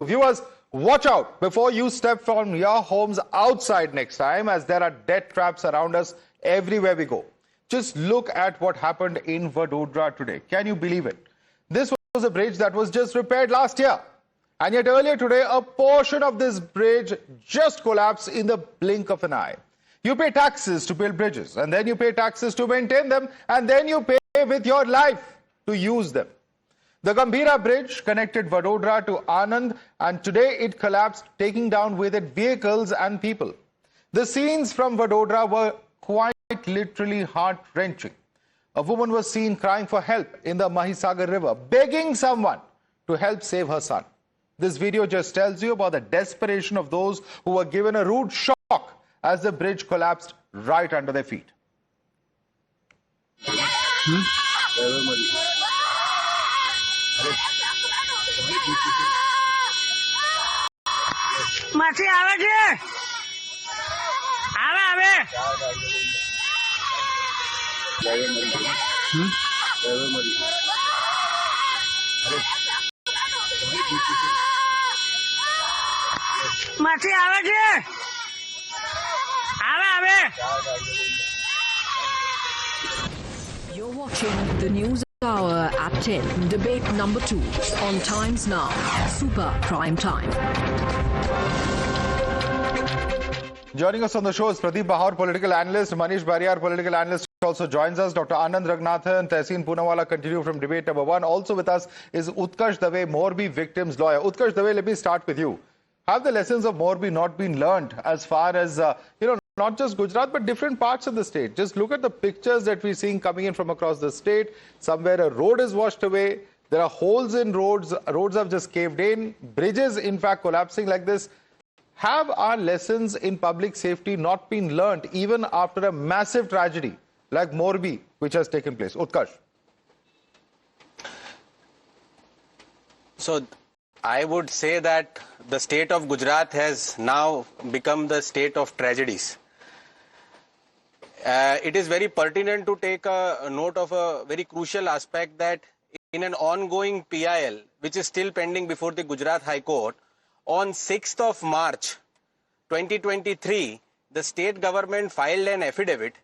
Viewers, watch out before you step from your homes outside next time, as there are death traps around us everywhere we go. Just look at what happened in Vadodara today. Can you believe it? This was a bridge that was just repaired last year. And yet earlier today, a portion of this bridge just collapsed in the blink of an eye. You pay taxes to build bridges, and then you pay taxes to maintain them, and then you pay with your life to use them. The Gambhira Bridge connected Vadodara to Anand, and today it collapsed, taking down with it vehicles and people. The scenes from Vadodara were quite literally heart-wrenching. A woman was seen crying for help in the Mahisagar River, begging someone to help save her son. This video just tells you about the desperation of those who were given a rude shock as the bridge collapsed right under their feet. માછી આવે છે આવે આવે માછી આવે છે આવે આવે You're watching the News Hour at 10, debate number 2 on Times Now, Super Prime Time. Joining us on the show is Pradeep Bahar, political analyst, Manish Bariyar, political analyst, also joins us. Dr. Anand Raghunathan, Tehseen Poonawala continue from debate number 1. Also with us is Utkarsh Dave, Morbi victims lawyer. Utkarsh Dave, let me start with you. Have the lessons of Morbi not been learned as far as, not just Gujarat, but different parts of the state? Just look at the pictures that we're seeing coming in from across the state. Somewhere a road is washed away. There are holes in roads. Roads have just caved in. Bridges, in fact, collapsing like this. Have our lessons in public safety not been learnt even after a massive tragedy like Morbi, which has taken place? Utkarsh. So, I would say that the state of Gujarat has now become the state of tragedies. It is very pertinent to take a note of a very crucial aspect, that in an ongoing PIL, which is still pending before the Gujarat High Court, on 6th of March 2023, the state government filed an affidavit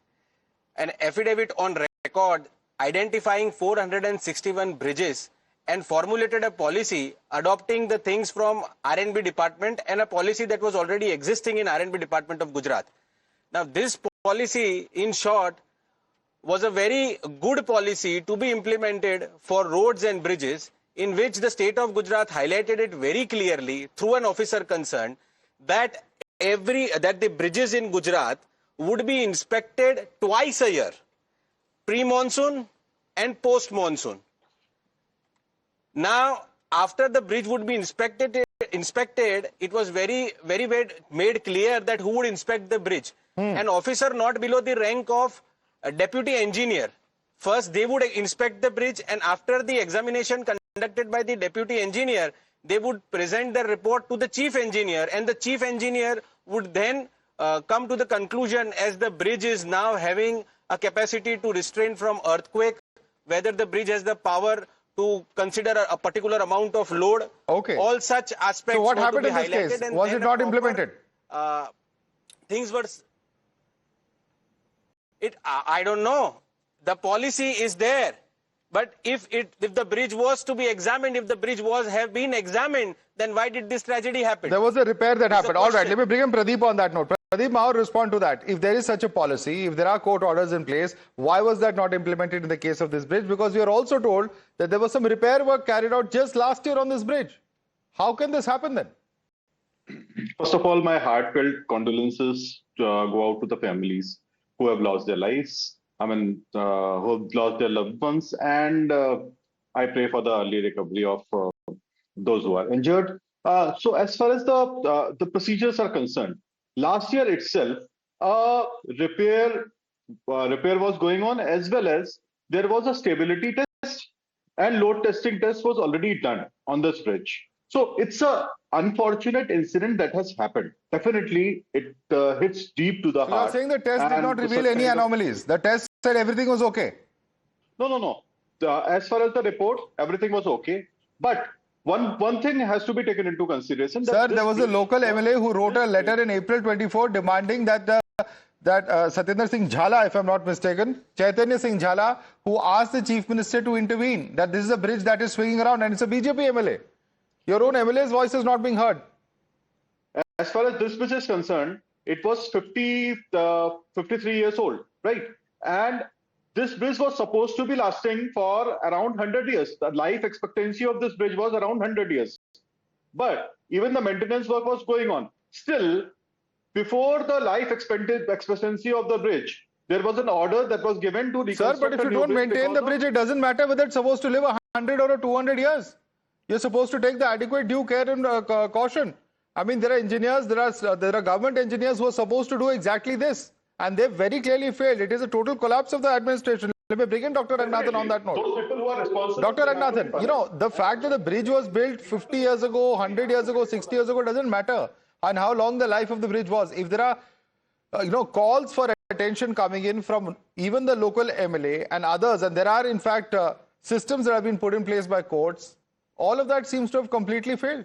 on record identifying 461 bridges and formulated a policy adopting the things from R&B department and a policy that was already existing in R&B department of Gujarat. Now, this policy, in short, was a very good policy to be implemented for roads and bridges, in which the state of Gujarat highlighted it very clearly through an officer concerned that the bridges in Gujarat would be inspected twice a year, pre-monsoon and post-monsoon. Now, after the bridge would be inspected, it was very made clear that who would inspect the bridge. An officer not below the rank of a deputy engineer. First, they would inspect the bridge, and after the examination conducted by the deputy engineer, they would present the report to the chief engineer, and the chief engineer would then come to the conclusion, as the bridge is now having a capacity to restrain from earthquake, whether the bridge has the power to consider a particular amount of load. Okay. All such aspects. So what happened in this case? Was it not implemented? Things were... I don't know. The policy is there. But if the bridge was to be examined, if the bridge have been examined, then why did this tragedy happen? There was a repair that happened. All right, let me bring in Pradeep on that note. Pradeep, how respond to that? If there is such a policy, if there are court orders in place, why was that not implemented in the case of this bridge? Because we are also told that there was some repair work carried out just last year on this bridge. How can this happen then? First of all, my heartfelt condolences go out to the families who have lost their lives. Who have lost their loved ones, and I pray for the early recovery of those who are injured. So, as far as the procedures are concerned, last year itself, repair was going on, as well as there was a stability test and load testing test was already done on this bridge. So, it's a unfortunate incident that has happened. Definitely, it hits deep to the heart. You are saying the test did not reveal any anomalies. The test said everything was okay. No. As far as the report, everything was okay. But one thing has to be taken into consideration. Sir, there was a local MLA who wrote a letter in April 24 demanding that Satyendra Singh Jhala, if I'm not mistaken, Chaitanya Singh Jhala, who asked the Chief Minister to intervene, that this is a bridge that is swinging around and it's a BJP MLA. Your own MLA's voice is not being heard. As far as this bridge is concerned, it was 53 years old, right? And this bridge was supposed to be lasting for around 100 years. The life expectancy of this bridge was around 100 years. But even the maintenance work was going on. Still, before the life expectancy of the bridge, there was an order that was given to reconstruct. Sir, but if you don't maintain the bridge, it doesn't matter whether it's supposed to live 100 or 200 years. You're supposed to take the adequate due care and caution. I mean, there are engineers, there are government engineers who are supposed to do exactly this. And they've very clearly failed. It is a total collapse of the administration. Let me bring in Dr. Ranganathan on that note. Those people who are responsible. Dr. Ranganathan, you know, the fact that the bridge was built 50 years ago, 100 years ago, 60 years ago doesn't matter. And how long the life of the bridge was. If there are, calls for attention coming in from even the local MLA and others, and there are in fact systems that have been put in place by courts, all of that seems to have completely failed.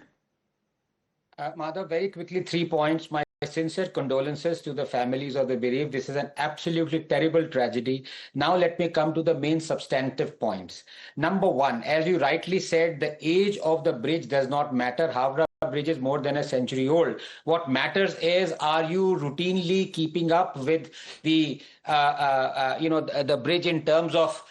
Madhav, very quickly, 3 points. My sincere condolences to the families of the bereaved. This is an absolutely terrible tragedy. Now let me come to the main substantive points. Number one, as you rightly said, the age of the bridge does not matter. Howrah Bridge is more than a century old. What matters is, are you routinely keeping up with the, the bridge in terms of,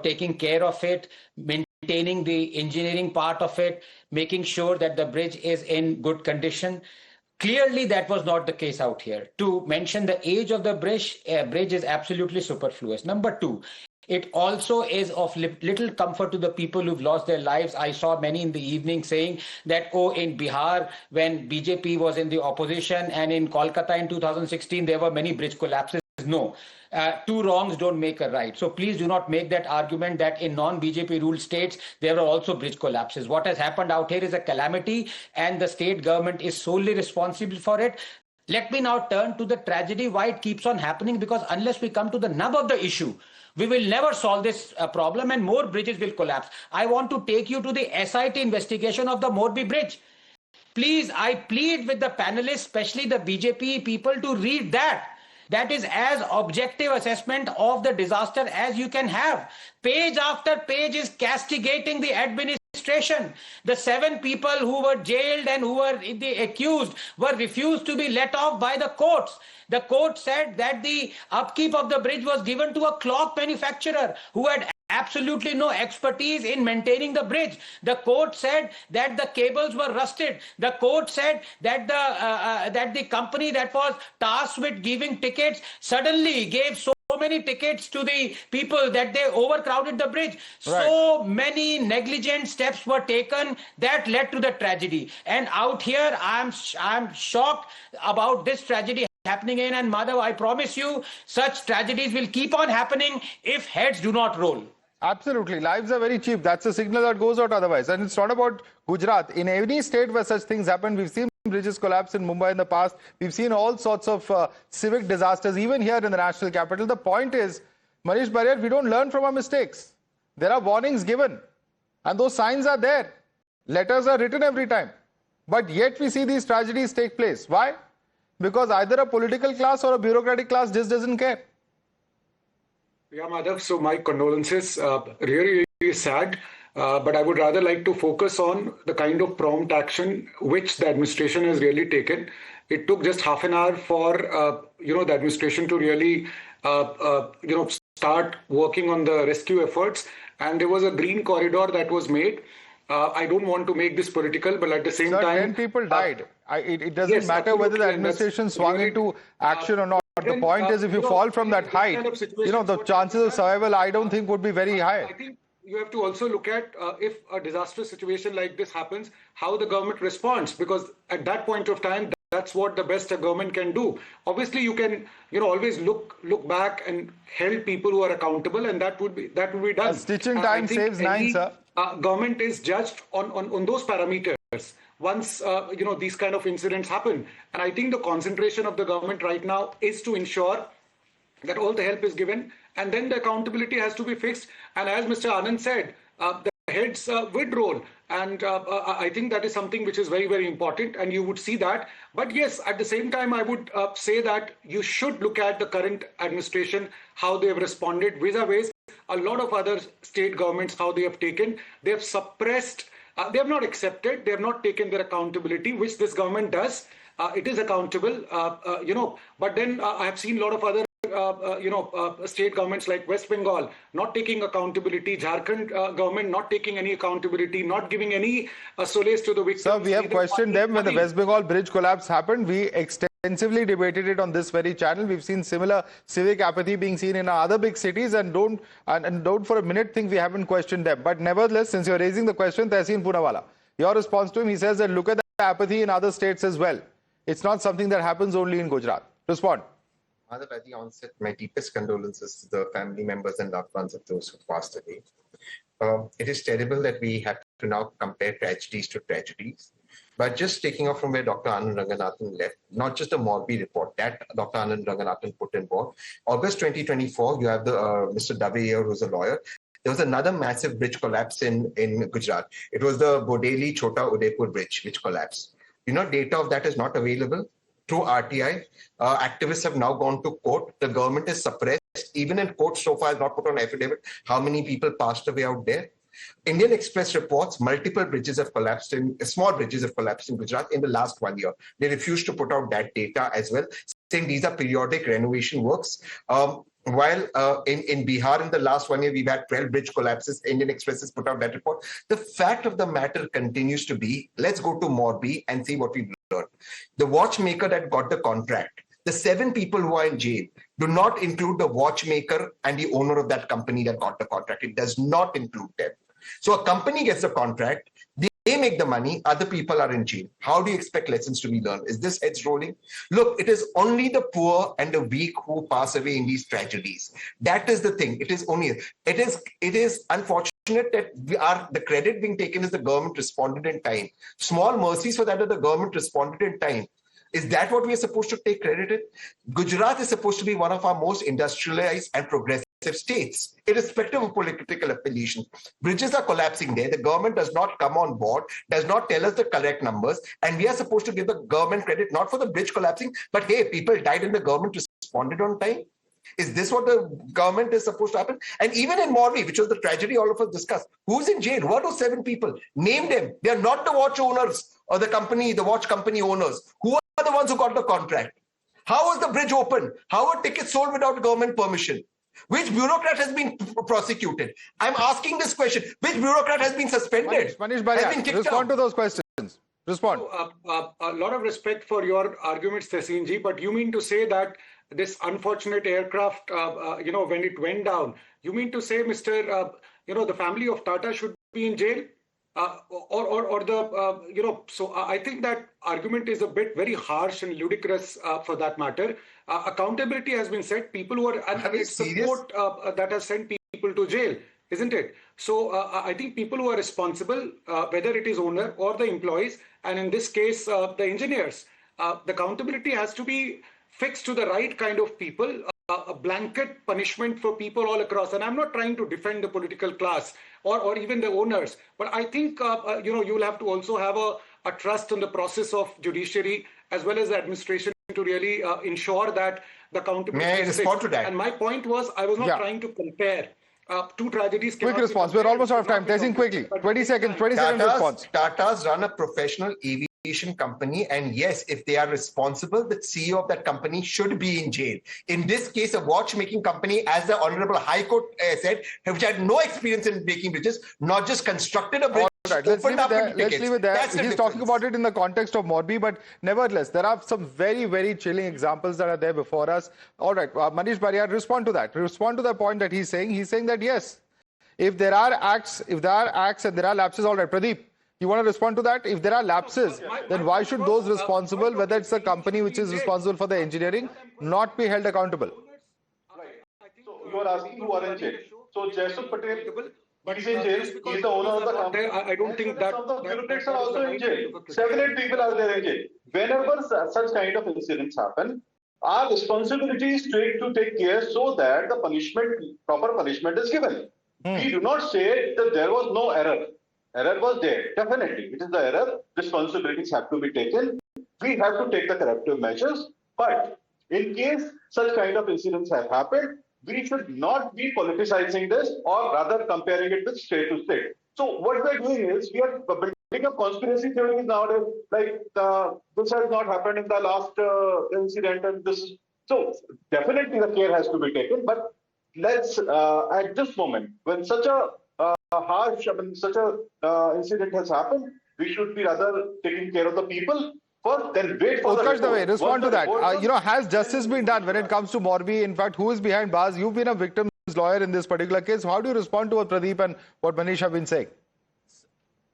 taking care of it, maintaining the engineering part of it, making sure that the bridge is in good condition. Clearly, that was not the case out here. To mention the age of the bridge is absolutely superfluous. Number two, it also is of little comfort to the people who've lost their lives. I saw many in the evening saying that, in Bihar, when BJP was in the opposition, and in Kolkata in 2016, there were many bridge collapses. No. Two wrongs don't make a right. So please do not make that argument that in non-BJP ruled states, there are also bridge collapses. What has happened out here is a calamity, and the state government is solely responsible for it. Let me now turn to the tragedy, why it keeps on happening, because unless we come to the nub of the issue, we will never solve this problem and more bridges will collapse. I want to take you to the SIT investigation of the Morbi bridge. Please, I plead with the panelists, especially the BJP people, to read that. That is as objective assessment of the disaster as you can have. Page after page is castigating the administration. The 7 people who were jailed and who were accused were refused to be let off by the courts. The court said that the upkeep of the bridge was given to a clock manufacturer who had absolutely no expertise in maintaining the bridge. The court said that the cables were rusted. The court said that the company that was tasked with giving tickets suddenly gave so many tickets to the people that they overcrowded the bridge. Right. So many negligent steps were taken that led to the tragedy. And out here, I'm shocked about this tragedy happening in. And Madhav, I promise you, such tragedies will keep on happening if heads do not roll. Absolutely. Lives are very cheap. That's a signal that goes out otherwise. And it's not about Gujarat. In any state where such things happen, we've seen bridges collapse in Mumbai in the past. We've seen all sorts of civic disasters, even here in the national capital. The point is, Manish Barrier, we don't learn from our mistakes. There are warnings given. And those signs are there. Letters are written every time. But yet we see these tragedies take place. Why? Because either a political class or a bureaucratic class just doesn't care. Yeah, Madhav, so my condolences. Really sad, but I would rather like to focus on the kind of prompt action which the administration has really taken. It took just half an hour for the administration to really start working on the rescue efforts, and there was a green corridor that was made. I don't want to make this political, but at the same time, 10 people died. It doesn't matter whether the administration swung into action or not. The point is, if you fall from that height, the chances of survival, I don't think would be very high. I think you have to also look at if a disastrous situation like this happens, how the government responds, because at that point of time, that's what the best a government can do. Obviously, you can, always look back and help people who are accountable, and that would be done. A stitch in time saves 9, sir. Government is judged on those parameters once these kind of incidents happen, and I think the concentration of the government right now is to ensure that all the help is given, and then the accountability has to be fixed. And as Mr. Anand said, the heads would roll. And I think that is something which is very, very important, and you would see that. But yes, at the same time, I would say that you should look at the current administration, how they have responded vis-a-vis a lot of other state governments, how they have taken. They have suppressed, they have not accepted, they have not taken their accountability, which this government does. It is accountable, but then I have seen a lot of other state governments like West Bengal not taking accountability, Jharkhand government not taking any accountability, not giving any solace to the victims. Sir, we have questioned them when the West Bengal bridge collapse happened. We extensively debated it on this very channel. We've seen similar civic apathy being seen in other big cities, and don't for a minute think we haven't questioned them. But nevertheless, since you're raising the question, Tehseen Poonawala, your response to him, he says that look at the apathy in other states as well. It's not something that happens only in Gujarat. Respond. Madhav, at the onset, my deepest condolences to the family members and loved ones of those who passed away. It is terrible that we have to now compare tragedies to tragedies. But just taking off from where Dr. Anand Ranganathan left, not just the Morbi report that Dr. Anand Ranganathan put in board. August 2024, you have the Mr. Dave here, who's a lawyer. There was another massive bridge collapse in Gujarat. It was the Bodeli Chota Udaipur bridge which collapsed. Data of that is not available through RTI. Activists have now gone to court. The government is suppressed. Even in court so far has not put on affidavit how many people passed away out there. Indian Express reports multiple bridges have collapsed small bridges have collapsed in Gujarat in the last 1 year. They refuse to put out that data as well, saying these are periodic renovation works. While in Bihar in the last 1 year, we've had 12 bridge collapses. Indian Express has put out that report. The fact of the matter continues to be, let's go to Morbi and see what we've learned. The watchmaker that got the contract, the 7 people who are in jail do not include the watchmaker and the owner of that company that got the contract. It does not include them. So a company gets the contract, they make the money, other people are in jail. How do you expect lessons to be learned? Is this heads rolling? Look, it is only the poor and the weak who pass away in these tragedies. That is the thing. It is unfortunate that the credit being taken is the government responded in time. Small mercies for that the government responded in time. Is that what we are supposed to take credit in? Gujarat is supposed to be one of our most industrialized and progressive states, irrespective of political affiliation. Bridges are collapsing there. The government does not come on board, does not tell us the correct numbers, and we are supposed to give the government credit not for the bridge collapsing, but hey, people died and the government responded on time. Is this what the government is supposed to happen? And even in Morbi, which was the tragedy all of us discussed, who's in jail? Who are those 7 people? Name them. They are not the watch owners or the watch company owners. Who are the ones who got the contract? How was the bridge open? How were tickets sold without government permission? Which bureaucrat has been prosecuted? I'm asking this question. Which bureaucrat has been suspended? Manish Bharia, respond to those questions. Respond. A lot of respect for your arguments, Tehseen ji, but you mean to say that this unfortunate aircraft, when it went down, you mean to say, the family of Tata should be in jail? So I think that argument is a bit very harsh and ludicrous for that matter. Accountability has been said. People who are, and it's support that has sent people to jail, isn't it? So I think people who are responsible, whether it is owner or the employees, and in this case, the engineers, the accountability has to be fixed to the right kind of people. A blanket punishment for people all across. And I'm not trying to defend the political class or even the owners, but I think, you will have to also have a trust in the process of judiciary as well as the administration to really ensure that the accountability. May I respond to that? And my point was, I was not trying to compare two tragedies. Quick response. We're almost out of time. Tehseen, quickly. 20 seconds response. Tata's run a professional aviation company, and yes, if they are responsible, the CEO of that company should be in jail. In this case, a watchmaking company, as the Honorable High Court said, which had no experience in making bridges, not just constructed a bridge. Right, let's leave it there. He's talking about it in the context of Morbi, but nevertheless, there are some very, very chilling examples that are there before us. All right, Manish Bharia, respond to that. Respond to the point that he's saying. He's saying that yes, if there are acts and there are lapses, all right, Pradeep, you want to respond to that? If there are lapses, then why should those responsible, whether it's the company which is responsible for the engineering, not be held accountable? So you are asking who are in jail. So Jaiswal Patel, he's in jail. He's the owner of the company. I don't think that Some of the bureaucrats are also in jail. 7, 8 people are there in jail. Whenever such kind of incidents happen, our responsibility is to take care so that the proper punishment is given. We do not say that there was no error. Error was there. Definitely, it is the error. Responsibilities have to be taken. We have to take the corrective measures. But in case such kind of incidents have happened, we should not be politicizing this, or rather comparing it with state to state. So what we are doing is we are building up conspiracy theories nowadays, like this has not happened in the last incident, and this. So definitely the care has to be taken. But let's at this moment, when such a harsh, such a incident has happened, we should be rather taking care of the people. Then wait for Utkarsh the Dave, respond to that. Has justice been done when it comes to Morbi? In fact, who is behind bars? You've been a victim's lawyer in this particular case. How do you respond to what Pradeep and what Manish have been saying?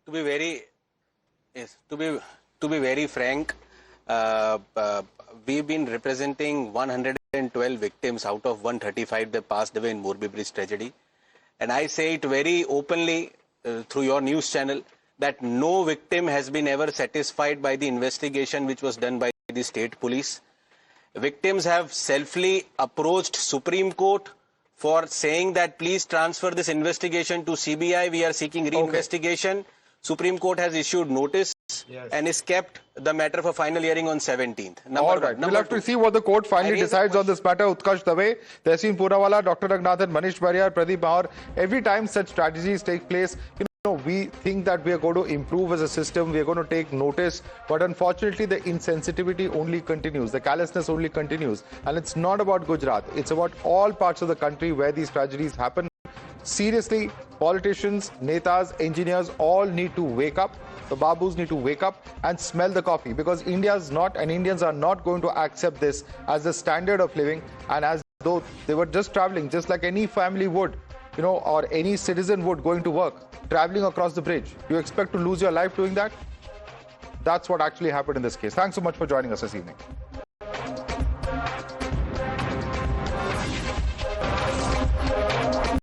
To be very frank, we've been representing 112 victims out of 135 that passed away in Morbi Bridge tragedy. And I say it very openly through your news channel that no victim has been ever satisfied by the investigation which was done by the state police. Victims have selfly approached Supreme Court for saying that please transfer this investigation to CBI. We are seeking reinvestigation. Okay. Supreme Court has issued notice and is kept the matter for final hearing on 17th. All right. We'll have to see what the court finally decides on this matter. Utkarsh Dave, Tehseen Poonawala, Dr. Raghunathan, Manish Bariyar, Pradeep Mahar. Every time such tragedies take place, we think that we are going to improve as a system, we are going to take notice, but unfortunately the insensitivity only continues, the callousness only continues. And it's not about Gujarat, it's about all parts of the country where these tragedies happen. Seriously, politicians, netas, engineers all need to wake up. The babus need to wake up and smell the coffee, because India's not, and Indians are not going to accept this as the standard of living, and as though they were just traveling, just like any family would, or any citizen would going to work, traveling across the bridge. You expect to lose your life doing that? That's what actually happened in this case. Thanks so much for joining us this evening.